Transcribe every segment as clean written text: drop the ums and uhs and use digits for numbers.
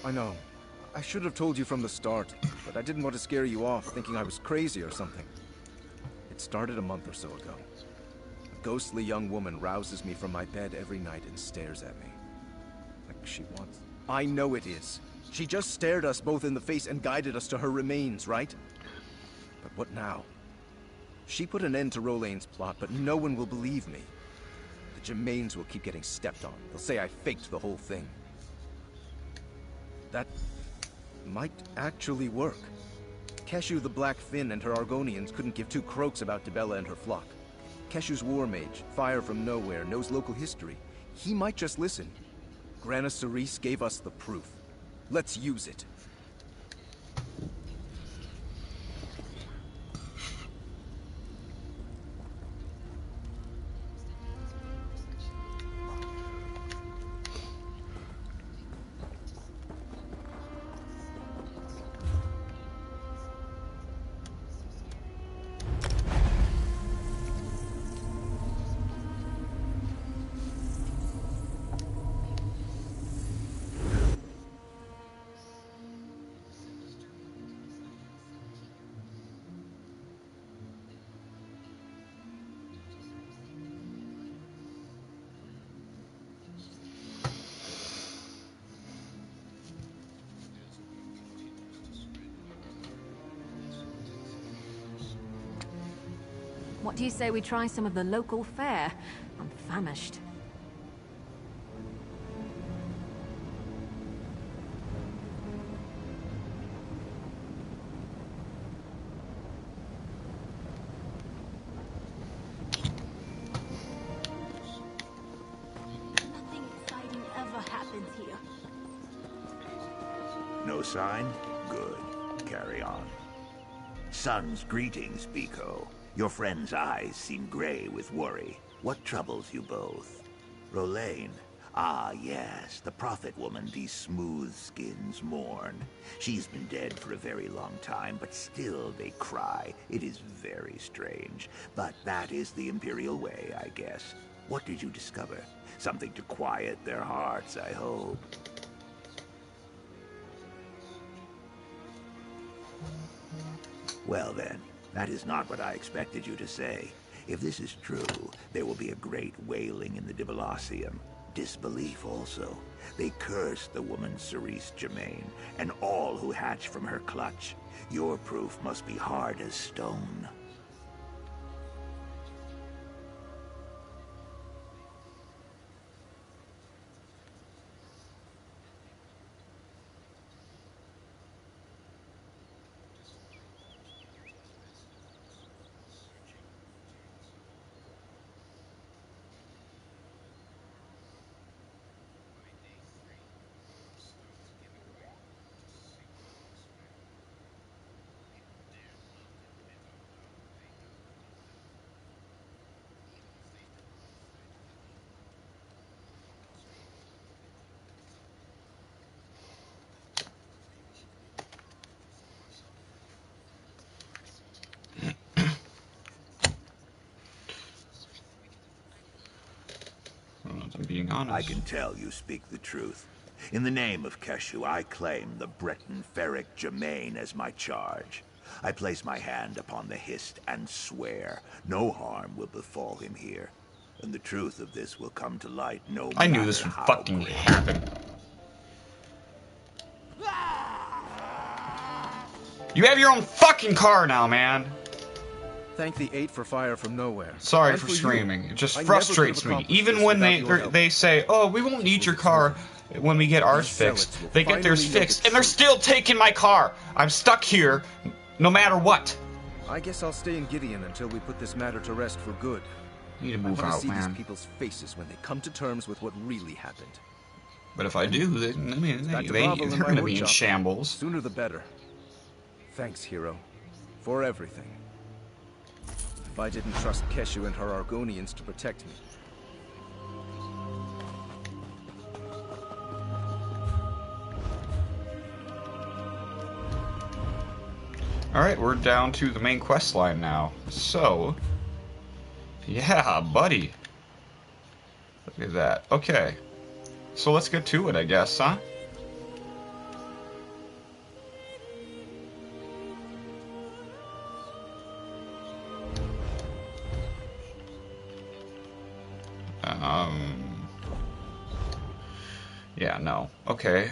I know. I should have told you from the start, but I didn't want to scare you off, thinking I was crazy or something. It started a month or so ago. A ghostly young woman rouses me from my bed every night and stares at me. Like she wants... I know it is. She just stared us both in the face and guided us to her remains, right? But what now? She put an end to Rolane's plot, but no one will believe me. The Germains will keep getting stepped on. They'll say I faked the whole thing. That might actually work. Keshu the Black Fin and her Argonians couldn't give two croaks about Dibella and her flock. Keshu's war mage, fire from nowhere, knows local history. He might just listen. Grana Cerise gave us the proof. Let's use it. What do you say we try some of the local fare? I'm famished. Nothing exciting ever happens here. No sign? Good. Carry on. Son's greetings, Biko. Your friend's eyes seem gray with worry. What troubles you both? Rolane. Ah, yes, the prophet woman these smooth skins mourn. She's been dead for a very long time, but still they cry. It is very strange. But that is the Imperial way, I guess. What did you discover? Something to quiet their hearts, I hope. Well then, that is not what I expected you to say. If this is true, there will be a great wailing in the Dibalacium. Disbelief also. They curse the woman Cerise Germain, and all who hatch from her clutch. Your proof must be hard as stone. I'm being honest. I can tell you speak the truth. In the name of Keshu, I claim the Breton Ferric Germain as my charge. I place my hand upon the Hist and swear no harm will befall him here. And the truth of this will come to light no matter how I knew this would fucking happen. You have your own fucking car now, man. Thank the Eight for fire from nowhere. Sorry And for you. screaming. It just I frustrates never me. could have Even accomplished when this without your they say, "Oh, we won't need your car when we get ours These fixed," zealots will they get theirs finally know fixed, the and they're truth. still taking my car. I'm stuck here, no matter what. I guess I'll stay in Gideon until we put this matter to rest for good. I need to I move want to out, see man. these people's faces when they come to terms with what really happened. But if I do, Back to they're Bravo in my going to be in woodshop. shambles. Sooner the better. Thanks, hero, for everything. If I didn't trust Keshu and her Argonians to protect me. Alright, we're down to the main quest line now. So, yeah, buddy. Look at that. Okay. So let's get to it, I guess, huh? Yeah, no. Okay.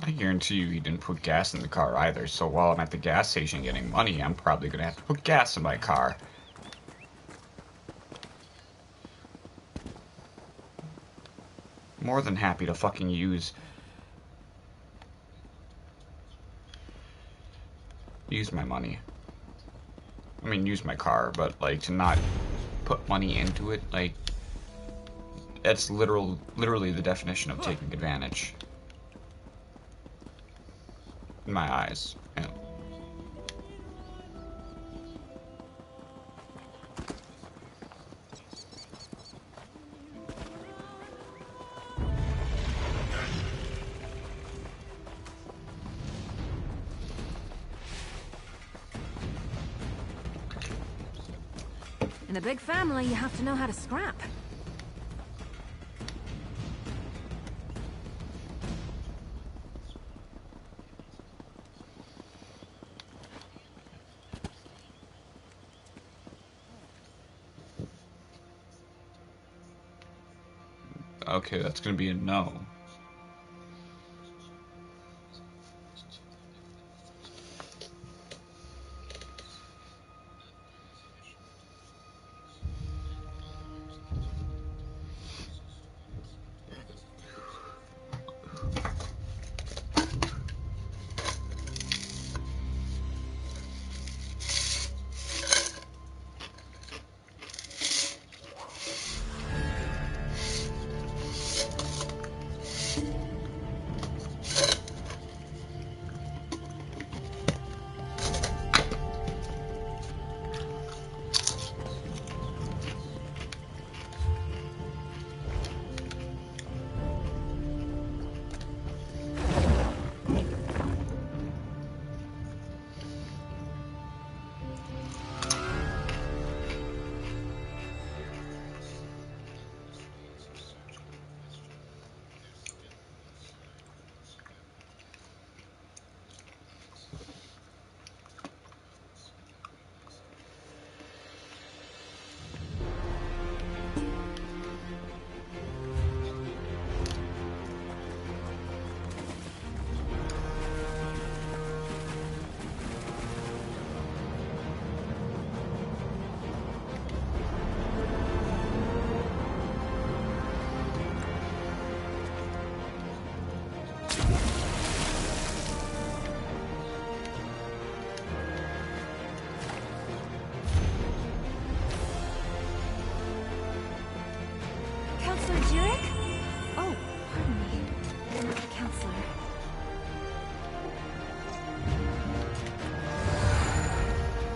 I guarantee you he didn't put gas in the car either, so while I'm at the gas station getting money, I'm probably gonna have to put gas in my car. More than happy to fucking use my money. I mean, use my car, but like to not put money into it, like that's literally the definition of taking advantage. In my eyes. Yeah. In a big family, you have to know how to scrap. Okay, that's gonna be a no.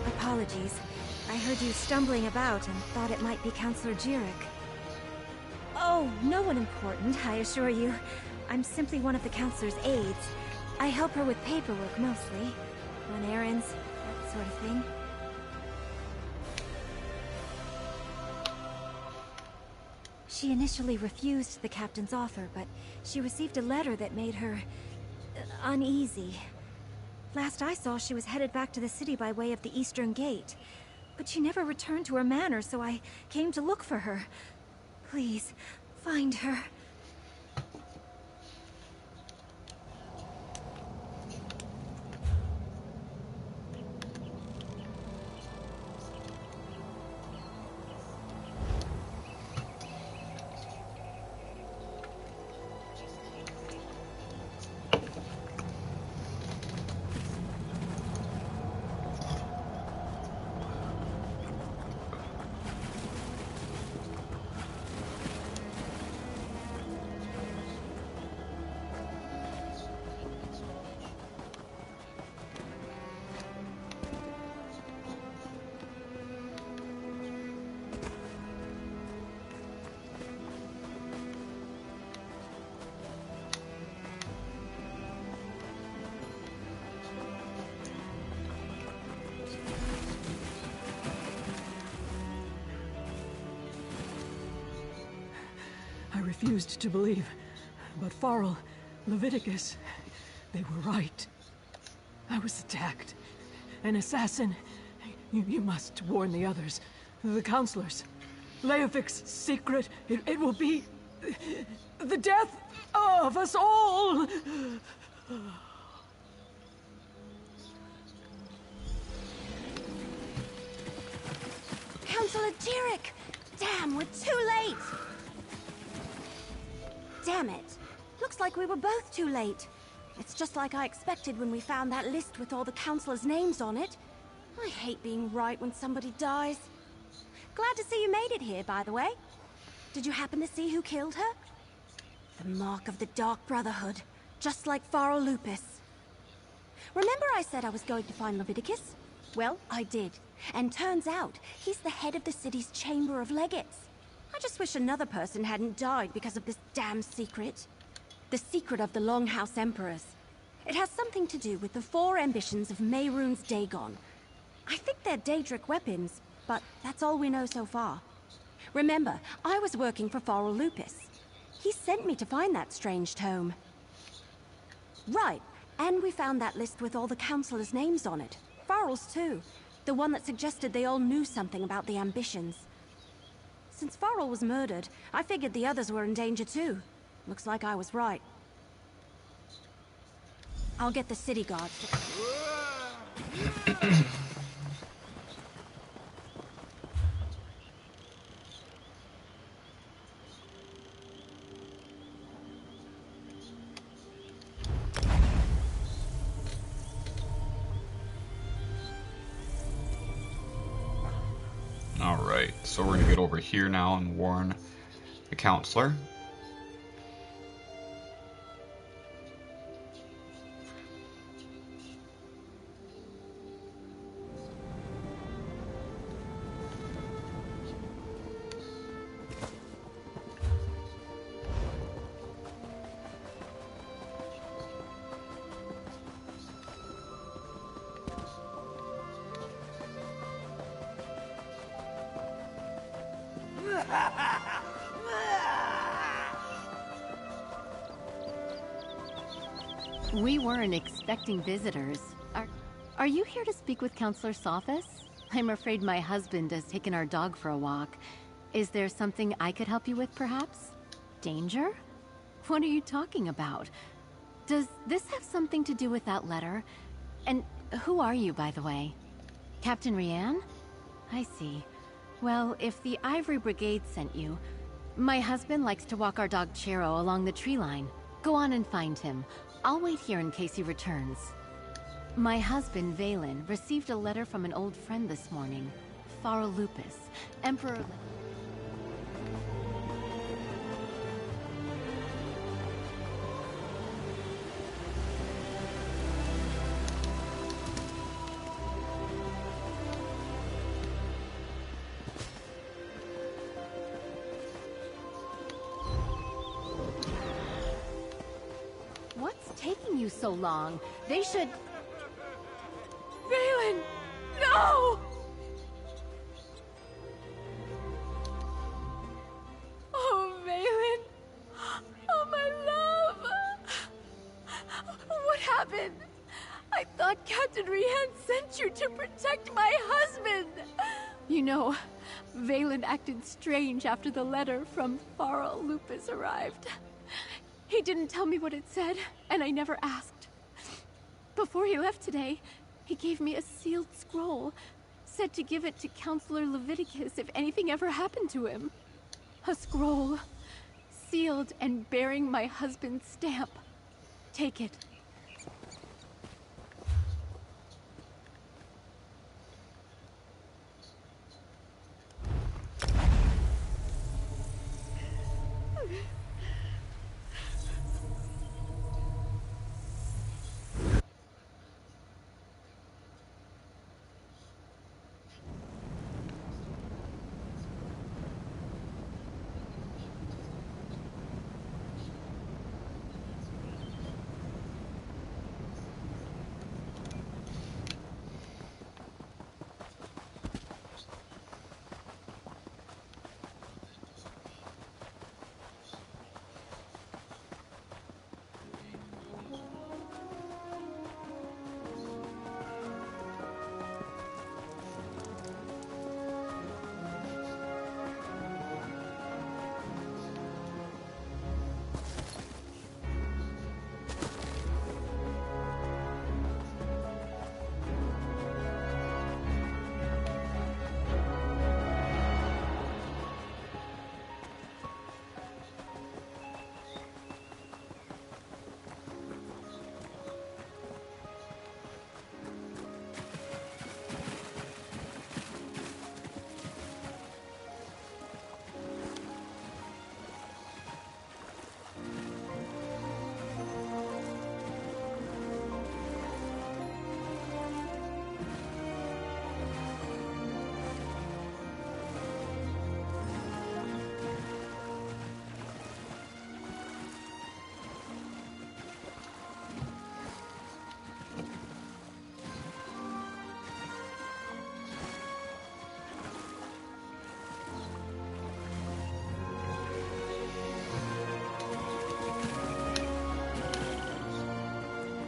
Apologies. I heard you stumbling about and thought it might be Counselor Jirik. Oh, no one important, I assure you. I'm simply one of the Counselor's aides. I help her with paperwork mostly. Run errands, that sort of thing. She initially refused the captain's offer, but she received a letter that made her uneasy. Last I saw, she was headed back to the city by way of the Eastern Gate. But she never returned to her manor, so I came to look for her. Please, find her. I refused to believe, but Farrell, Leviticus, they were right. I was attacked. An assassin. You must warn the others, the counselors. Leofic's secret, it will be the death of us all! Counselor Jirek! Damn, we're too late! Damn it. Looks like we were both too late. It's just like I expected when we found that list with all the counselors' names on it. I hate being right when somebody dies. Glad to see you made it here, by the way. Did you happen to see who killed her? The mark of the Dark Brotherhood, just like Farrell Lupus. Remember I said I was going to find Leviticus? Well, I did. And turns out, he's the head of the city's Chamber of Legates. I just wish another person hadn't died because of this damn secret. The secret of the Longhouse Emperors. It has something to do with the 4 ambitions of Mehrunes Dagon. I think they're Daedric weapons, but that's all we know so far. Remember, I was working for Farrell Lupus. He sent me to find that strange tome. Right, and we found that list with all the counselors' names on it. Farrell's too. The one that suggested they all knew something about the ambitions. Since Farrell was murdered, I figured the others were in danger too. Looks like I was right. I'll get the city guards. Alright, so we're gonna get over here now and warn the counselor. We weren't expecting visitors. Are you here to speak with Counselor Sophis? I'm afraid my husband has taken our dog for a walk. Is there something I could help you with, perhaps? Danger? What are you talking about? Does this have something to do with that letter? And who are you, by the way? Captain Rianne? I see. Well, if the Ivory Brigade sent you, my husband likes to walk our dog Chero along the tree line. Go on and find him. I'll wait here in case he returns. My husband, Valen, received a letter from an old friend this morning. Farrell Lupus, Emperor... What's taking you so long? They should... Valen! No! Oh, Valen! Oh, my love! I thought Captain Rihan sent you to protect my husband! You know, Valen acted strange after the letter from Farrell Lupus arrived. He didn't tell me what it said, and I never asked. Before he left today, he gave me a sealed scroll, said to give it to Counselor Leviticus if anything ever happened to him. A scroll, sealed and bearing my husband's stamp. Take it.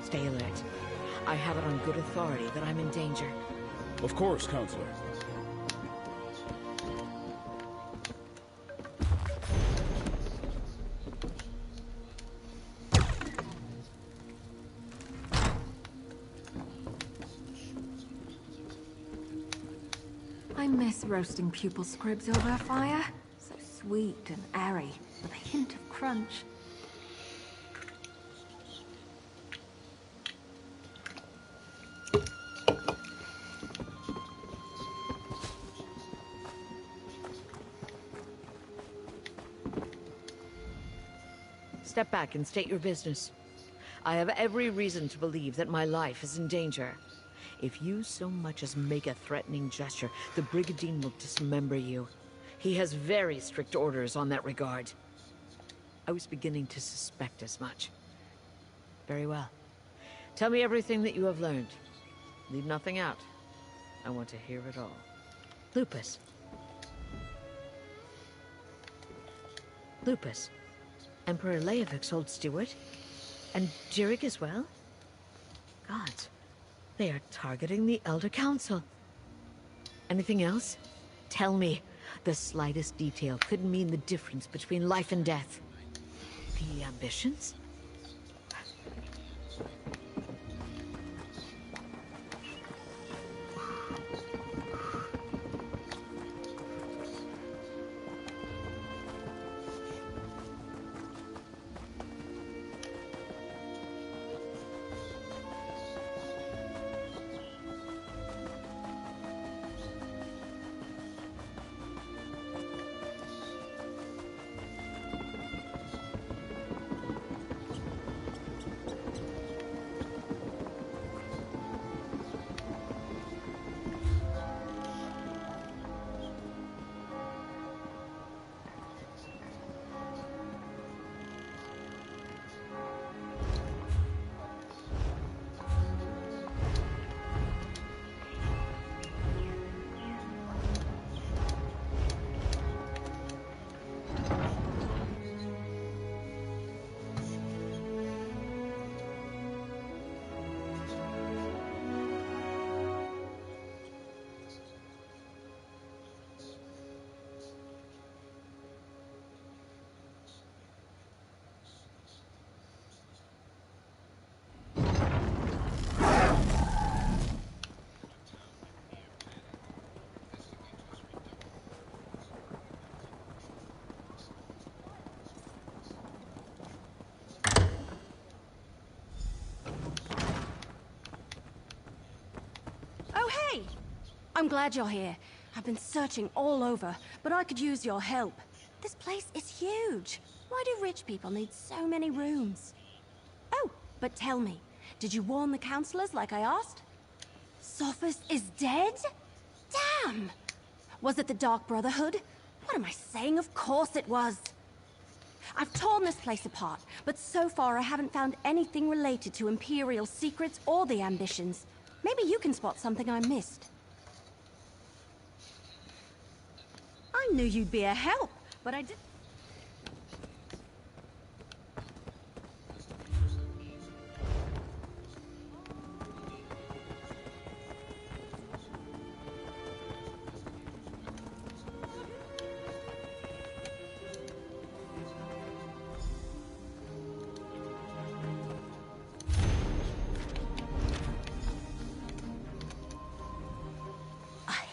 Stay alert. I have it on good authority that I'm in danger. Of course, Counselor. I miss roasting pupil scribs over a fire. So sweet and airy, with a hint of crunch. Step back and state your business. I have every reason to believe that my life is in danger. If you so much as make a threatening gesture, the Brigadine will dismember you. He has very strict orders on that regard. I was beginning to suspect as much. Very well. Tell me everything that you have learned. Leave nothing out. I want to hear it all. Lupus. Lupus. Emperor Leovik's old steward? And Jirik as well? Gods, they are targeting the Elder Council. Anything else? Tell me. The slightest detail could mean the difference between life and death. The ambitions? Oh, hey! I'm glad you're here. I've been searching all over, but I could use your help. This place is huge. Why do rich people need so many rooms? Oh, but tell me, did you warn the counselors like I asked? Sophus is dead? Damn! Was it the Dark Brotherhood? What am I saying? Of course it was. I've torn this place apart, but so far I haven't found anything related to Imperial secrets or the ambitions. Maybe you can spot something I missed. I knew you'd be a help, but I didn't...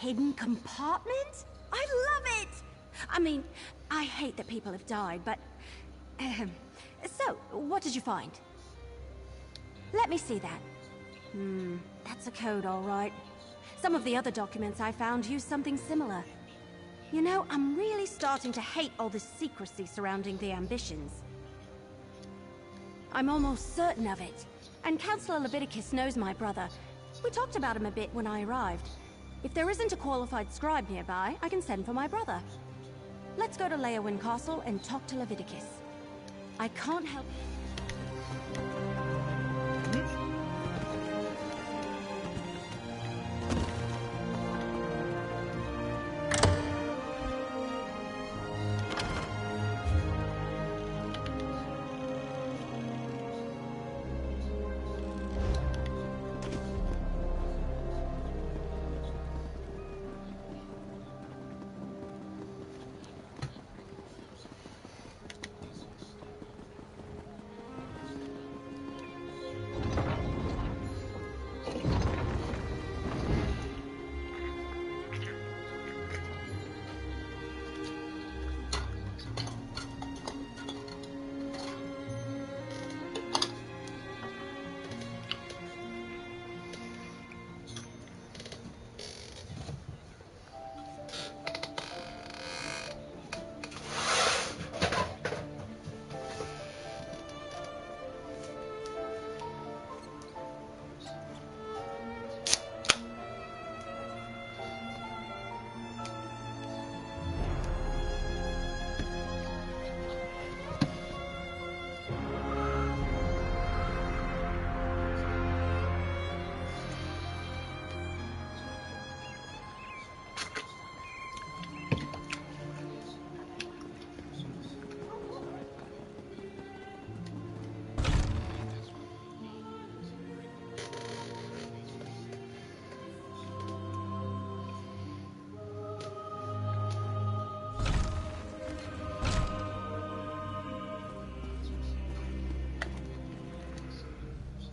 Hidden compartment? I love it! I mean, I hate that people have died, but... So, what did you find? Let me see that. That's a code, all right. Some of the other documents I found use something similar. You know, I'm really starting to hate all this secrecy surrounding the ambitions. I'm almost certain of it. And Councillor Leviticus knows my brother. We talked about him a bit when I arrived. If there isn't a qualified scribe nearby, I can send for my brother. Let's go to Leowyn Castle and talk to Leviticus. I can't help...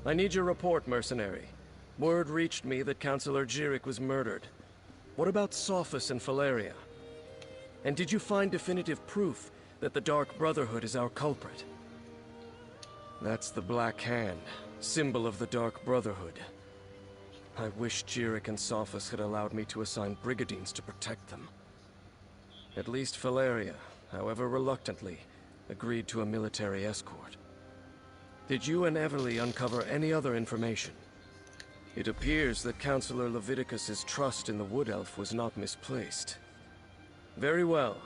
I need your report, mercenary. Word reached me that Councillor Jirik was murdered. What about Sophus and Valeria? And did you find definitive proof that the Dark Brotherhood is our culprit? That's the Black Hand, symbol of the Dark Brotherhood. I wish Jirik and Sophus had allowed me to assign brigadines to protect them. At least Valeria, however reluctantly, agreed to a military escort. Did you and Everly uncover any other information? It appears that Councillor Leviticus's trust in the Wood Elf was not misplaced. Very well.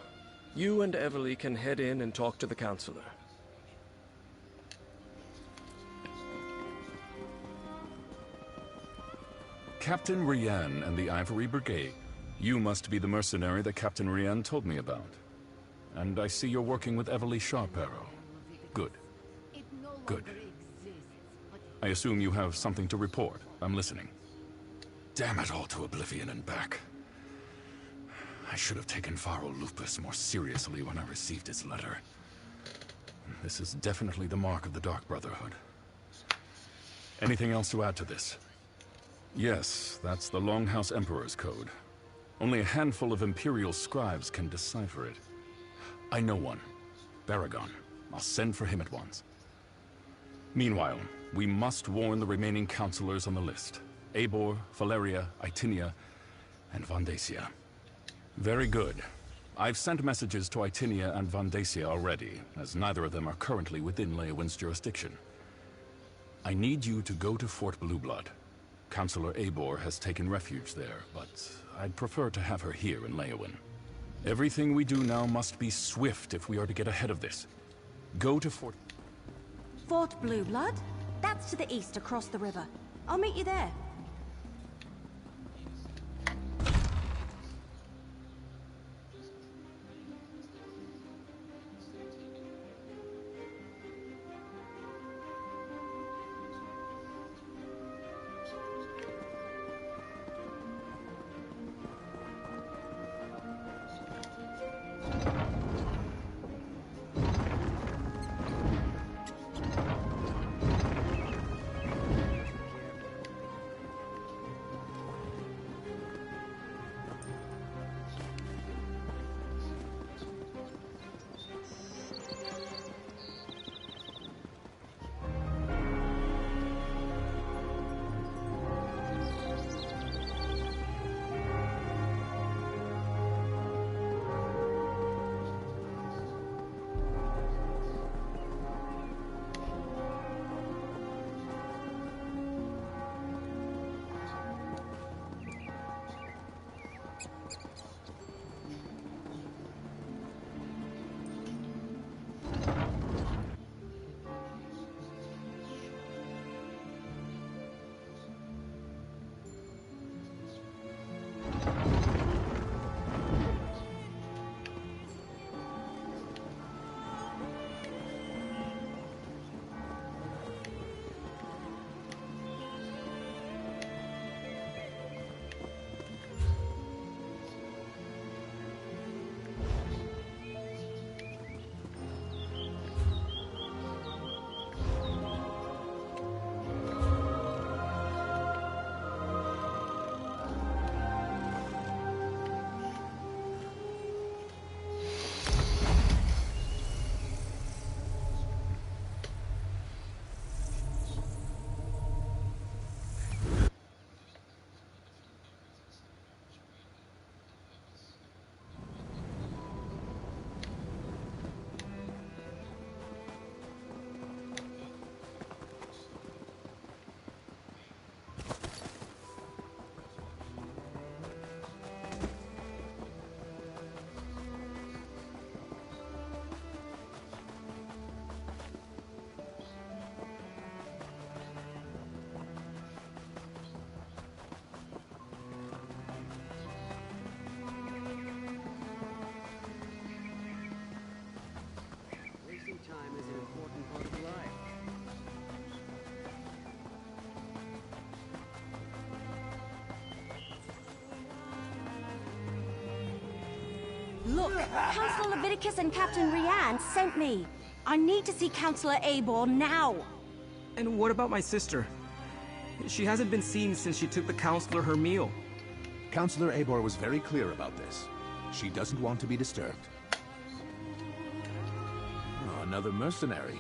You and Everly can head in and talk to the Councillor. Captain Rian and the Ivory Brigade. You must be the mercenary that Captain Rian told me about. And I see you're working with Everly Sharparrow. Good. Good. I assume you have something to report. I'm listening. Damn it all to oblivion and back. I should have taken Faro Lupus more seriously when I received his letter. This is definitely the mark of the Dark Brotherhood. Anything else to add to this? Yes, that's the Longhouse Emperor's code. Only a handful of Imperial scribes can decipher it. I know one. Baragon. I'll send for him at once. Meanwhile, we must warn the remaining counselors on the list. Eivor, Valeria, Itinia, and Vandacia. Very good. I've sent messages to Itinia and Vandacia already, as neither of them are currently within Leowin's jurisdiction. I need you to go to Fort Blueblood. Councillor Eivor has taken refuge there, but I'd prefer to have her here in Leowin. Everything we do now must be swift if we are to get ahead of this. Go to Fort Blueblood? That's to the east, across the river. I'll meet you there. Time is an important part of life. Look, Councillor Leviticus and Captain Rianne sent me. I need to see Councillor Eivor now. And what about my sister? She hasn't been seen since she took the Councillor her meal. Councillor Eivor was very clear about this. She doesn't want to be disturbed. Oh, another mercenary.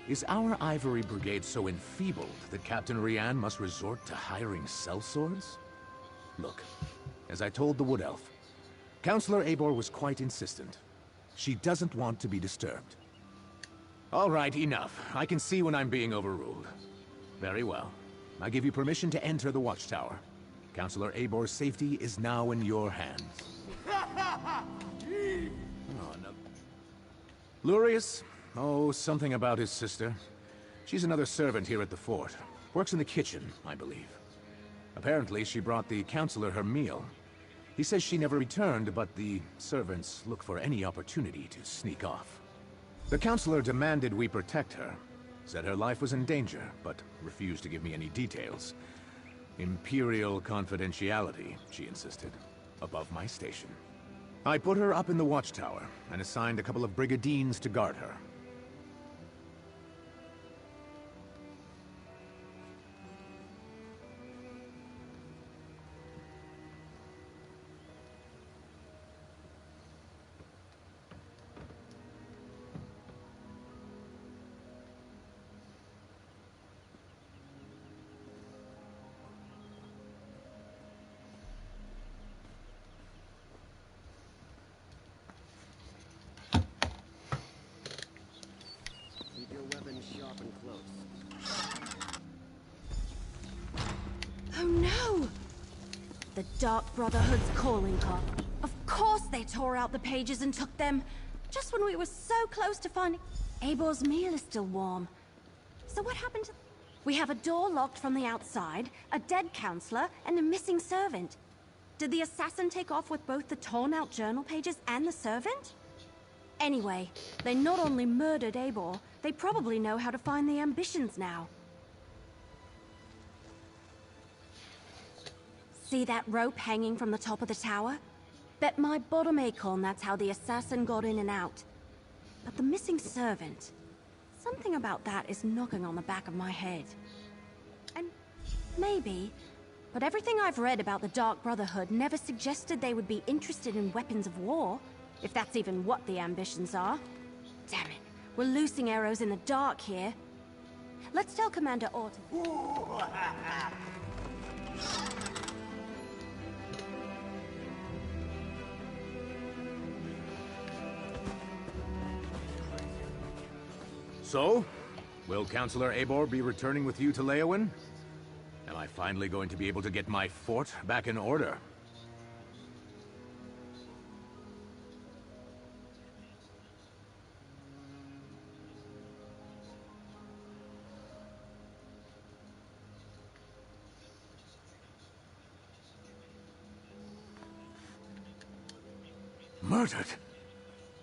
Is our Ivory Brigade so enfeebled that Captain Rianne must resort to hiring sellswords? Look, as I told the Wood Elf, Councillor Eivor was quite insistent. She doesn't want to be disturbed. All right, enough. I can see when I'm being overruled. Very well. I give you permission to enter the watchtower. Councillor Eivor's safety is now in your hands. Oh, no. Lurius? Oh, something about his sister. She's another servant here at the fort. Works in the kitchen, I believe. Apparently, she brought the Councillor her meal. He says she never returned, but the servants look for any opportunity to sneak off. The Councillor demanded we protect her. Said her life was in danger, but refused to give me any details. Imperial confidentiality, she insisted, above my station. I put her up in the watchtower, and assigned a couple of brigadines to guard her. the Dark Brotherhood's calling card. Of course they tore out the pages and took them. Just when we were so close to finding... Ebor's meal is still warm. So what happened to... We have a door locked from the outside, a dead counselor, and a missing servant. Did the assassin take off with both the torn-out journal pages and the servant? Anyway, they not only murdered Eibor, they probably know how to find the ambitions now. See that rope hanging from the top of the tower? Bet my bottom acorn that's how the assassin got in and out. But the missing servant... Something about that is knocking on the back of my head. And maybe, but everything I've read about the Dark Brotherhood never suggested they would be interested in weapons of war, if that's even what the ambitions are. Damn it, we're loosing arrows in the dark here. Let's tell Commander Orton. So, will Counselor Eibor be returning with you to Leyawiin? Am I finally going to be able to get my fort back in order? Murdered?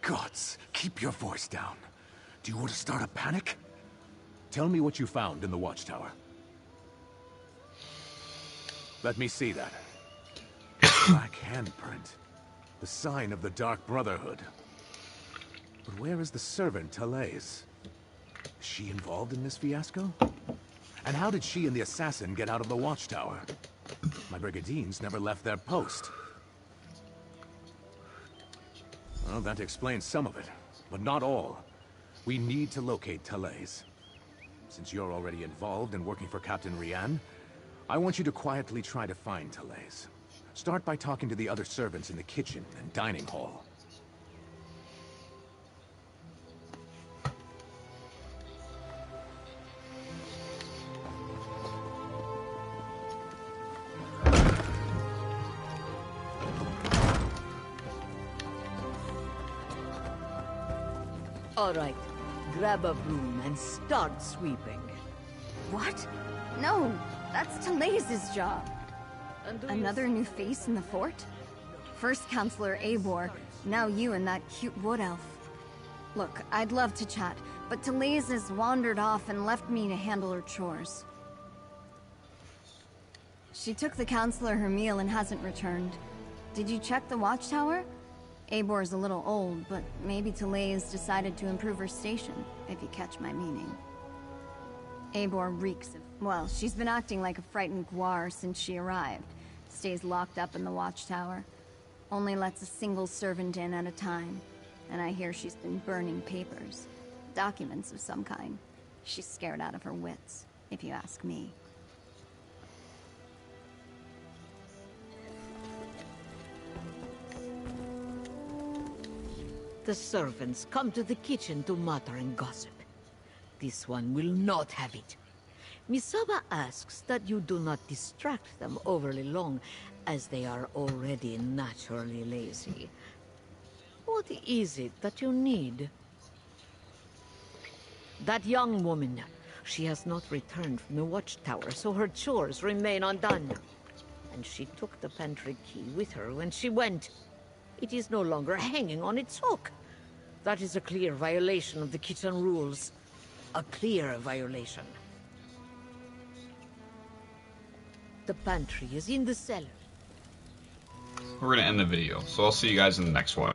Gods, keep your voice down. Do you want to start a panic? Tell me what you found in the watchtower. Let me see that. Black handprint. The sign of the Dark Brotherhood. But where is the servant, Talais? Is she involved in this fiasco? And how did she and the assassin get out of the watchtower? My brigandines never left their post. Well, that explains some of it, but not all. We need to locate Talais. Since you're already involved and working for Captain Rian, I want you to quietly try to find Talais. Start by talking to the other servants in the kitchen and dining hall. All right. Grab a broom and start sweeping. What? No, that's Talais' job. Another new face in the fort? First Counselor Eibor, now you and that cute wood elf. Look, I'd love to chat, but Talais has wandered off and left me to handle her chores. She took the Counselor her meal and hasn't returned. Did you check the watchtower? Eibor's a little old, but maybe Talais decided to improve her station, if you catch my meaning. Eibor reeks of... Well, she's been acting like a frightened guar since she arrived. Stays locked up in the watchtower. Only lets a single servant in at a time. And I hear she's been burning papers. Documents of some kind. She's scared out of her wits, if you ask me. The servants come to the kitchen to mutter and gossip. This one will not have it. Misaba asks that you do not distract them overly long, as they are already naturally lazy. What is it that you need? That young woman. She has not returned from the watchtower, so her chores remain undone. And she took the pantry key with her when she went. It is no longer hanging on its hook. That is a clear violation of the kitchen rules. A clear violation. The pantry is in the cellar. We're going to end the video, so I'll see you guys in the next one.